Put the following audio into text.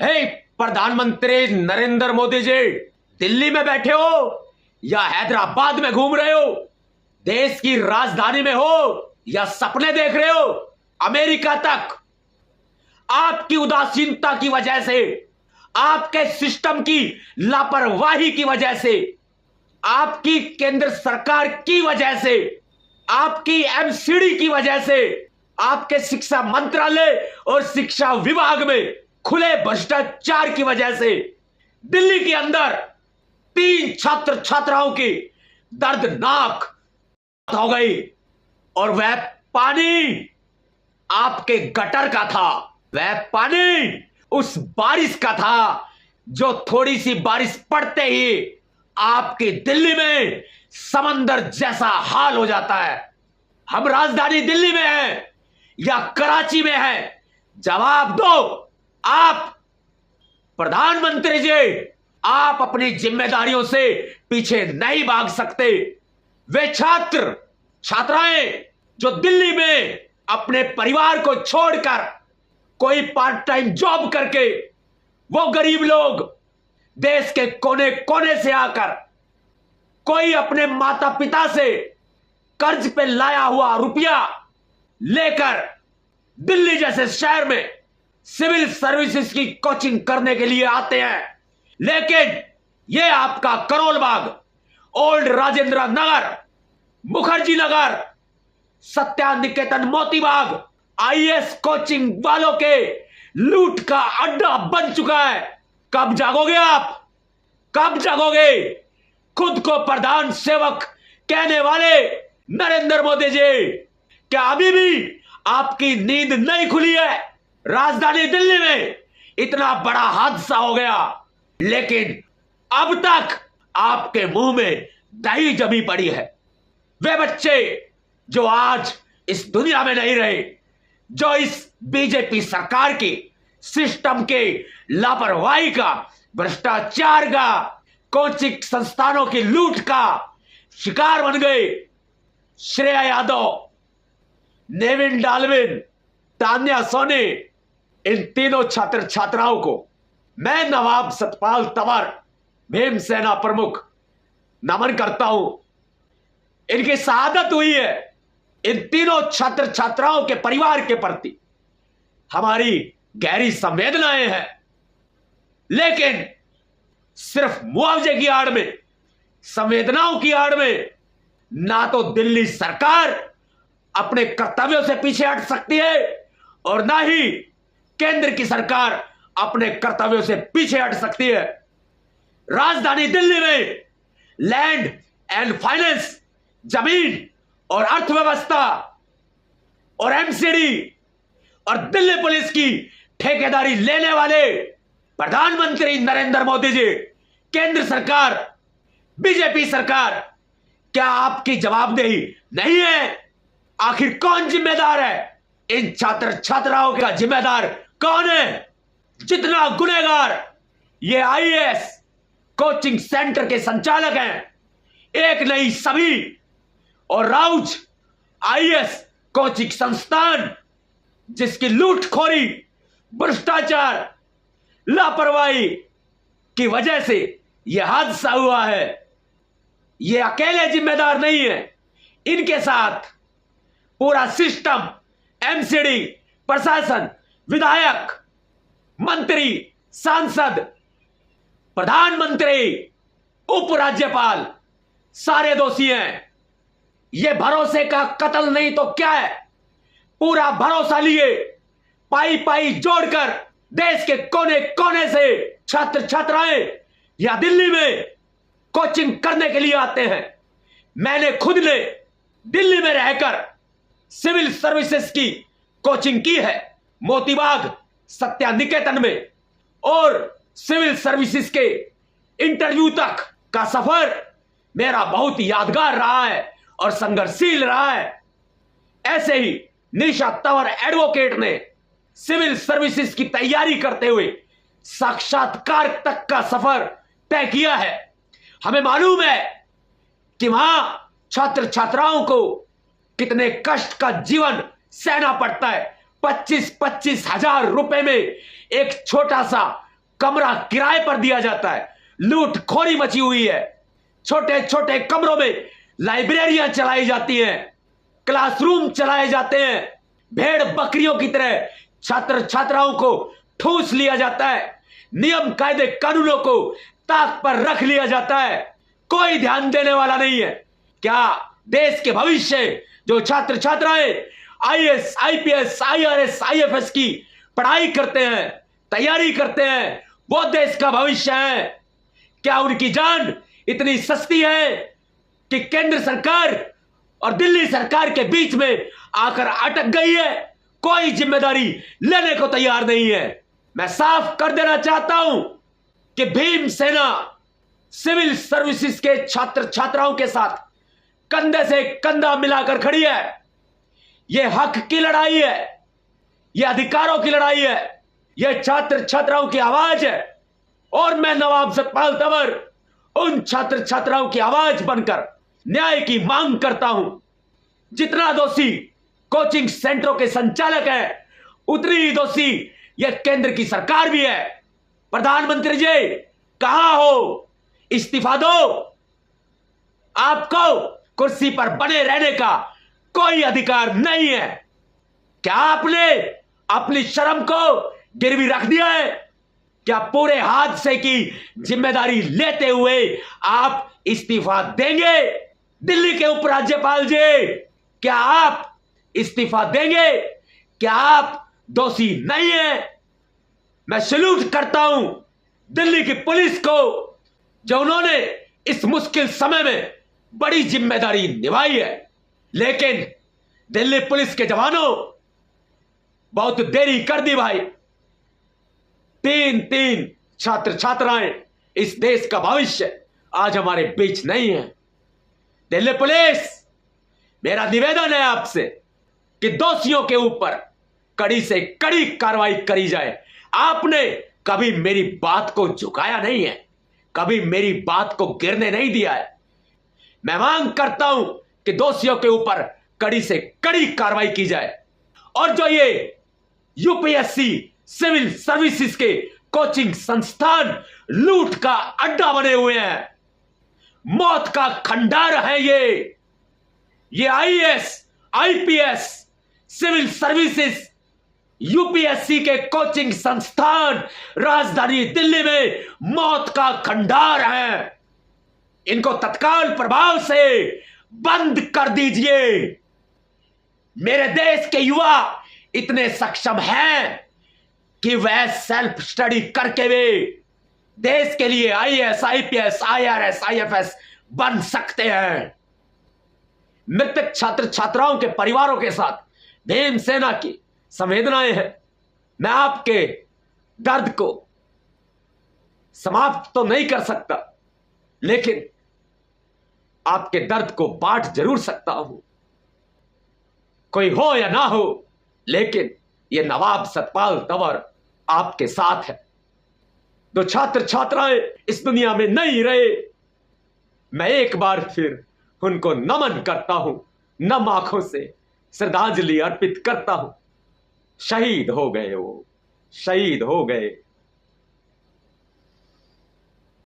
हे प्रधानमंत्री नरेंद्र मोदी जी, दिल्ली में बैठे हो या हैदराबाद में घूम रहे हो, देश की राजधानी में हो या सपने देख रहे हो, अमेरिका तक आपकी उदासीनता की वजह से, आपके सिस्टम की लापरवाही की वजह से, आपकी केंद्र सरकार की वजह से, आपकी एमसीडी की वजह से, आपके शिक्षा मंत्रालय और शिक्षा विभाग में खुले भ्रष्टाचार की वजह से दिल्ली के अंदर 3 छात्र छात्राओं की दर्दनाक मौत हो गई। और वह पानी आपके गटर का था, वह पानी उस बारिश का था जो थोड़ी सी बारिश पड़ते ही आपकी दिल्ली में समंदर जैसा हाल हो जाता है। हम राजधानी दिल्ली में हैं या कराची में हैं, जवाब दो। आप प्रधानमंत्री जी, आप अपनी जिम्मेदारियों से पीछे नहीं भाग सकते। वे छात्र छात्राएं जो दिल्ली में अपने परिवार को छोड़कर कोई पार्ट टाइम जॉब करके, वो गरीब लोग देश के कोने कोने से आकर कोई अपने माता पिता से कर्ज पे लाया हुआ रुपया लेकर दिल्ली जैसे शहर में सिविल सर्विसेज की कोचिंग करने के लिए आते हैं। लेकिन यह आपका करोल बाग, ओल्ड राजेंद्र नगर, मुखर्जी नगर, सत्या निकेतन मोती बाग आईएएस कोचिंग वालों के लूट का अड्डा बन चुका है। कब जागोगे आप? कब जागोगे? खुद को प्रधान सेवक कहने वाले नरेंद्र मोदी जी, क्या अभी भी आपकी नींद नहीं खुली है? राजधानी दिल्ली में इतना बड़ा हादसा हो गया, लेकिन अब तक आपके मुंह में दही जमी पड़ी है। वे बच्चे जो आज इस दुनिया में नहीं रहे, जो इस बीजेपी सरकार की सिस्टम के लापरवाही का, भ्रष्टाचार का, कोचिंग संस्थानों की लूट का शिकार बन गए। श्रेया यादव, नेविन डालविन, तान्या सोनी, इन तीनों छात्र छात्राओं को मैं नवाब सतपाल तंवर, भीमसेना प्रमुख, नमन करता हूं। इनकी शहादत हुई है। इन तीनों छात्र छात्राओं के परिवार के प्रति हमारी गहरी संवेदनाएं हैं, लेकिन सिर्फ मुआवजे की आड़ में, संवेदनाओं की आड़ में ना तो दिल्ली सरकार अपने कर्तव्यों से पीछे हट सकती है और ना ही केंद्र की सरकार अपने कर्तव्यों से पीछे हट सकती है। राजधानी दिल्ली में लैंड एंड फाइनेंस, जमीन और अर्थव्यवस्था और एमसीडी और दिल्ली पुलिस की ठेकेदारी लेने वाले प्रधानमंत्री नरेंद्र मोदी जी, केंद्र सरकार, बीजेपी सरकार, क्या आपकी जवाबदेही नहीं है? आखिर कौन जिम्मेदार है? इन छात्र छात्राओं का जिम्मेदार कौन है? जितना गुनहगार ये आईएएस कोचिंग सेंटर के संचालक हैं, एक नहीं सभी, और राउज आईएएस कोचिंग संस्थान जिसकी लूटखोरी, भ्रष्टाचार, लापरवाही की वजह से यह हादसा हुआ है, ये अकेले जिम्मेदार नहीं है। इनके साथ पूरा सिस्टम, एमसीडी, प्रशासन, विधायक, मंत्री, सांसद, प्रधानमंत्री, उपराज्यपाल सारे दोषी हैं। यह भरोसे का कत्ल नहीं तो क्या है? पूरा भरोसा लिए पाई पाई जोड़कर देश के कोने कोने से छात्र छात्राएं या दिल्ली में कोचिंग करने के लिए आते हैं। मैंने खुद ने दिल्ली में रहकर सिविल सर्विसेज की कोचिंग की है, मोतीबाग, सत्या निकेतन में, और सिविल सर्विसेज के इंटरव्यू तक का सफर मेरा बहुत यादगार रहा है और संघर्षशील रहा है। ऐसे ही निशा तंवर एडवोकेट ने सिविल सर्विसेज की तैयारी करते हुए साक्षात्कार तक का सफर तय किया है। हमें मालूम है कि वहां छात्र छात्राओं को कितने कष्ट का जीवन सहना पड़ता है। 25-25 हजार रुपए में एक छोटा सा कमरा किराए पर दिया जाता है, लूटखोरी मची हुई है। छोटे छोटे कमरों में लाइब्रेरियां चलाई जाती हैं, क्लासरूम चलाए जाते हैं। भेड़ बकरियों की तरह छात्र छात्राओं को ठूस लिया जाता है। नियम कायदे कानूनों को ताक पर रख लिया जाता है। कोई ध्यान देने वाला नहीं है। क्या देश के भविष्य जो छात्र छात्राएं आईएएस, आईपीएस, आईआरएस, आईएफएस की पढ़ाई करते हैं, तैयारी करते हैं, वो देश का भविष्य है? क्या उनकी जान इतनी सस्ती है कि केंद्र सरकार और दिल्ली सरकार के बीच में आकर अटक गई है? कोई जिम्मेदारी लेने को तैयार नहीं है। मैं साफ कर देना चाहता हूं कि भीमसेना सिविल सर्विसेज के छात्र छात्राओं के साथ कंधे से कंधा मिलाकर खड़ी है। यह हक की लड़ाई है, यह अधिकारों की लड़ाई है, यह छात्र छात्राओं की आवाज है। और मैं नवाब सतपाल तंवर उन छात्र छात्राओं की आवाज बनकर न्याय की मांग करता हूं। जितना दोषी कोचिंग सेंटरों के संचालक है, उतनी ही दोषी यह केंद्र की सरकार भी है। प्रधानमंत्री जी कहां हो? इस्तीफा दो। आपको कुर्सी पर बने रहने का कोई अधिकार नहीं है। क्या आपने अपनी शर्म को गिरवी रख दिया है? क्या पूरे हादसे की जिम्मेदारी लेते हुए आप इस्तीफा देंगे? दिल्ली के उपराज्यपाल जी, क्या आप इस्तीफा देंगे? क्या आप दोषी नहीं है? मैं सैल्यूट करता हूं दिल्ली की पुलिस को, जो उन्होंने इस मुश्किल समय में बड़ी जिम्मेदारी निभाई है। लेकिन दिल्ली पुलिस के जवानों, बहुत देरी कर दी भाई। तीन छात्र छात्राएं, इस देश का भविष्य आज हमारे बीच नहीं है। दिल्ली पुलिस, मेरा निवेदन है आपसे कि दोषियों के ऊपर कड़ी से कड़ी कार्रवाई करी जाए। आपने कभी मेरी बात को झुकाया नहीं है, कभी मेरी बात को गिरने नहीं दिया है। मैं मांग करता हूं कि दोषियों के ऊपर कड़ी से कड़ी कार्रवाई की जाए। और जो ये यूपीएससी सिविल सर्विसेज के कोचिंग संस्थान लूट का अड्डा बने हुए हैं, मौत का खंडार है ये IAS, IPS, civil services, UPSC के कोचिंग संस्थान राजधानी दिल्ली में मौत का खंडार है। इनको तत्काल प्रभाव से बंद कर दीजिए। मेरे देश के युवा इतने सक्षम हैं कि वह सेल्फ स्टडी करके वे देश के लिए आईएएस, आईपीएस, आईआरएस, आईएफएस बन सकते हैं। मृतक छात्र छात्राओं के परिवारों के साथ भीमसेना की संवेदनाएं हैं। मैं आपके दर्द को समाप्त तो नहीं कर सकता, लेकिन आपके दर्द को बांट जरूर सकता हूं। कोई हो या ना हो, लेकिन यह नवाब सतपाल तंवर आपके साथ है। जो छात्र छात्राएं इस दुनिया में नहीं रहे, मैं एक बार फिर उनको नमन करता हूं, नम आंखों से श्रद्धांजलि अर्पित करता हूं। शहीद हो गए, वो शहीद हो गए।